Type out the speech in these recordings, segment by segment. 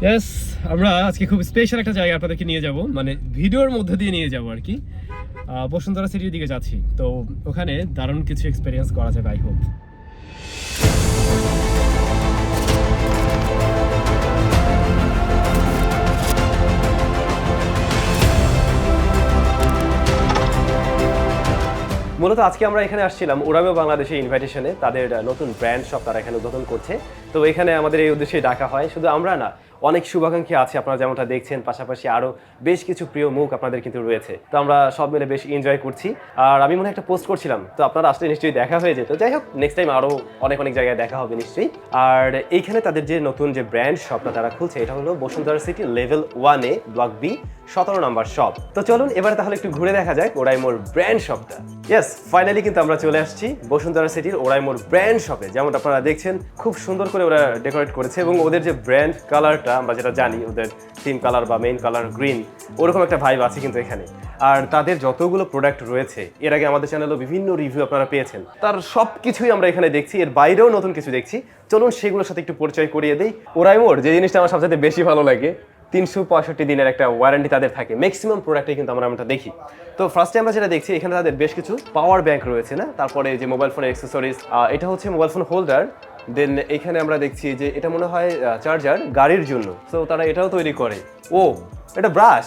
Yes, আমরা আজকে খুব স্পেশাল একটা জায়গা আপনাদেরকে নিয়ে যাব, মানে ভিডিওর মধ্যে দিয়ে নিয়ে যাব আর কি। বসুন্ধরা সিটির দিকে যাচ্ছি, তো ওখানে দারুণ কিছু এক্সপিরিয়েন্স করা যাবে আই হোপ। মূলত আজকে আমরা এখানে আসছিলাম ওরাইমো বাংলাদেশের ইনভাইটেশনে, তাদের নতুন ব্র্যান্ড শপ তারা এখানে উদ্বোধন করছে। তো এখানে আমাদের এই উদ্দেশ্যে ডাকা হয়। শুধু আমরা না, অনেক শুভাকাঙ্ক্ষী আছে, আপনারা যেমনটা দেখছেন, পাশাপাশি আরও বেশ কিছু প্রিয় মুখ আপনাদের কিন্তু রয়েছে। তো আমরা সব মিলে বেশ এনজয় করছি। আর আমি মনে একটা পোস্ট করছিলাম, তো আপনারা আসলে নিশ্চয়ই দেখা হয়ে যেত। যাই হোক, নেক্সট টাইম আরও অনেক জায়গায় দেখা হবে নিশ্চয়ই। আর এইখানে তাদের যে নতুন যে ব্র্যান্ড শপটা তারা খুলছে, এটা হলো বসুন্ধরা সিটি লেভেল 1-এ ব্লক বি 17 নম্বর শপ। তো চলুন এবার তাহলে একটু ঘুরে দেখা যাক ওরাইমোর ব্র্যান্ড শপটা। ইয়েস, ফাইনালি কিন্তু আমরা চলে আসছি বসুন্ধরা সিটির ওরাইমোর ব্র্যান্ড শপে। যেমন আপনারা দেখছেন, খুব সুন্দর করে ওরা ডেকোরেট করেছে এবং ওদের যে ব্র্যান্ড কালারটা আমরা যেটা জানি, ওদের থিম কালার বা মেইন কালার গ্রিন, ওরকম একটা ভাইব আছে কিন্তু এখানে। আর তাদের যতগুলো প্রোডাক্ট রয়েছে, এর আগে আমাদের চ্যানেলেও বিভিন্ন রিভিউ আপনারা পেয়েছেন, তার সব কিছুই আমরা এখানে দেখছি। এর বাইরেও নতুন কিছু দেখছি। চলুন সেগুলোর সাথে একটু পরিচয় করিয়ে দিই। ওরাইমোর যে জিনিসটা আমার সবচেয়ে বেশি ভালো লাগে, 365 দিনের একটা ওয়ারেন্টি তাদের থাকে ম্যাক্সিমাম প্রোডাক্টে, কিন্তু আমরা দেখি। তো ফার্স্টে আমরা যেটা দেখছি, এখানে তাদের বেশ কিছু পাওয়ার ব্যাংক রয়েছে না, তারপরে যে মোবাইল ফোনের অ্যাক্সেসরিজ, এটা হচ্ছে মোবাইল ফোন হোল্ডার। দেন এখানে আমরা দেখছি যে এটা মনে হয় চার্জার গাড়ির জন্য, সো তারা এটাও তৈরি করে। ও, এটা ব্রাশ,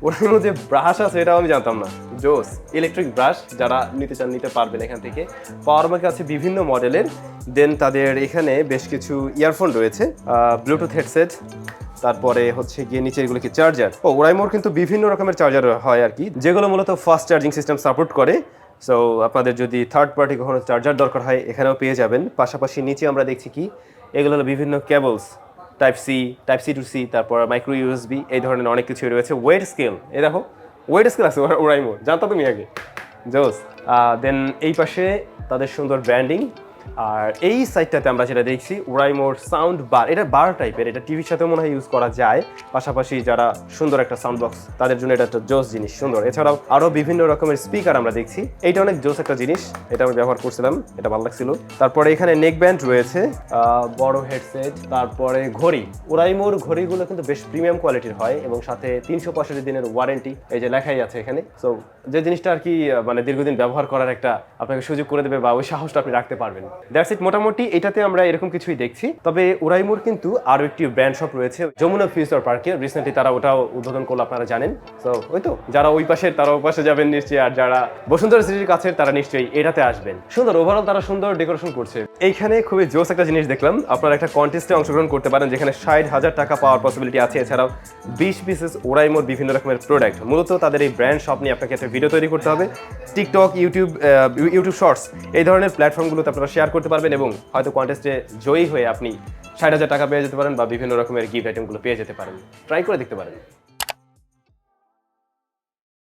ওর মধ্যে ব্রাশ আছে, এটাও আমি জানতাম না। জোস, ইলেকট্রিক ব্রাশ যারা নিতে চান নিতে পারবেন এখান থেকে। পাওয়ার ব্যাংক আছে বিভিন্ন মডেলের। দেন তাদের এখানে বেশ কিছু ইয়ারফোন রয়েছে, ব্লুটুথ হেডসেট, তারপরে হচ্ছে গিয়ে নিচে এগুলো কি চার্জার। ওরাইমোর কিন্তু বিভিন্ন রকমের চার্জার হয় আর কি, যেগুলো মূলত ফাস্ট চার্জিং সিস্টেম সাপোর্ট করে। সো আপনাদের যদি থার্ড পার্টি কখনো চার্জার দরকার হয়, এখানেও পেয়ে যাবেন। পাশাপাশি নিচে আমরা দেখছি কি, এগুলো হলো বিভিন্ন cables, type C to C, তারপর মাইক্রো ইউএসবি, এই ধরনের অনেক কিছুই রয়েছে। ওয়েট স্কেল, এই দেখো ওয়েট স্কেল আছে ওরাইমোর, জানতো তুমি আগে? জোস। দেন এই পাশে তাদের সুন্দর ব্র্যান্ডিং। আর এই সাইডটাতে আমরা যেটা দেখছি, ওরাইমোর সাউন্ড বার, এটা বার টাইপের, এটা টিভির সাথে মনে হয় ইউজ করা যায়। পাশাপাশি যারা সুন্দর একটা সাউন্ড বক্স, তাদের জন্য এটা একটা জোস জিনিস, সুন্দর। এছাড়াও আরও বিভিন্ন রকমের স্পিকার আমরা দেখছি, এইটা অনেক জোস একটা জিনিস, এটা আমি ব্যবহার করছিলাম, এটা ভালো লাগছিল। তারপরে এখানে নেক ব্যান্ড রয়েছে, বড় হেডসেট, তারপরে ঘড়ি। ওরাইমোর ঘড়িগুলো কিন্তু বেশ প্রিমিয়াম কোয়ালিটির হয় এবং সাথে 365 দিনের ওয়ারেন্টি, এই যে লেখাই আছে এখানে। সো যে জিনিসটা আর কি, মানে দীর্ঘদিন ব্যবহার করার একটা আপনাকে সুযোগ করে দেবে, বা ওই সাহসটা আপনি রাখতে পারবেন। দ্যাটস ইট, মোটামুটি এটাতে আমরা এরকম কিছুই দেখছি। তবে ওরাইমোর কিন্তু আরো একটি ব্র্যান্ড শপ রয়েছে যমুনা ফিউচার পার্কে, রিসেন্টলি তারা ওটাও উদ্বোধন করলো, আপনারা জানেন। তো ওই তো, যারা ওই পাশের তারা ওই পাশে যাবেন নিশ্চয়ই, আর যারা বসুন্ধরা সিটির কাছে তারা নিশ্চয়ই এটাতে আসবেন। সুন্দর, ওভারঅল তারা সুন্দর ডেকোরেশন করছে। এইখানে খুবই জোস একটা জিনিস দেখলাম, আপনারা একটা কন্টেস্টে অংশগ্রহণ করতে পারেন, যেখানে 60,000 টাকা পাওয়ার পসিবিলিটি আছে। এছাড়াও 20 পিসেস ওরাইমোর বিভিন্ন রকমের প্রোডাক্ট। মূলত তাদের এই ব্র্যান্ড শপ নিয়ে আপনাকে একটা ভিডিও তৈরি করতে হবে। টিকটক, ইউটিউব শর্টস, এই ধরনের প্ল্যাটফর্মগুলোতে আপনারা শেয়ার করতে পারবেন এবং হয়তো কন্টেস্টে জয়ী হয়ে আপনি 60,000 টাকা পেয়ে যেতে পারেন, বা বিভিন্ন রকমের গিফট আইটেমগুলো পেয়ে যেতে পারেন। ট্রাই করে দেখতে পারেন।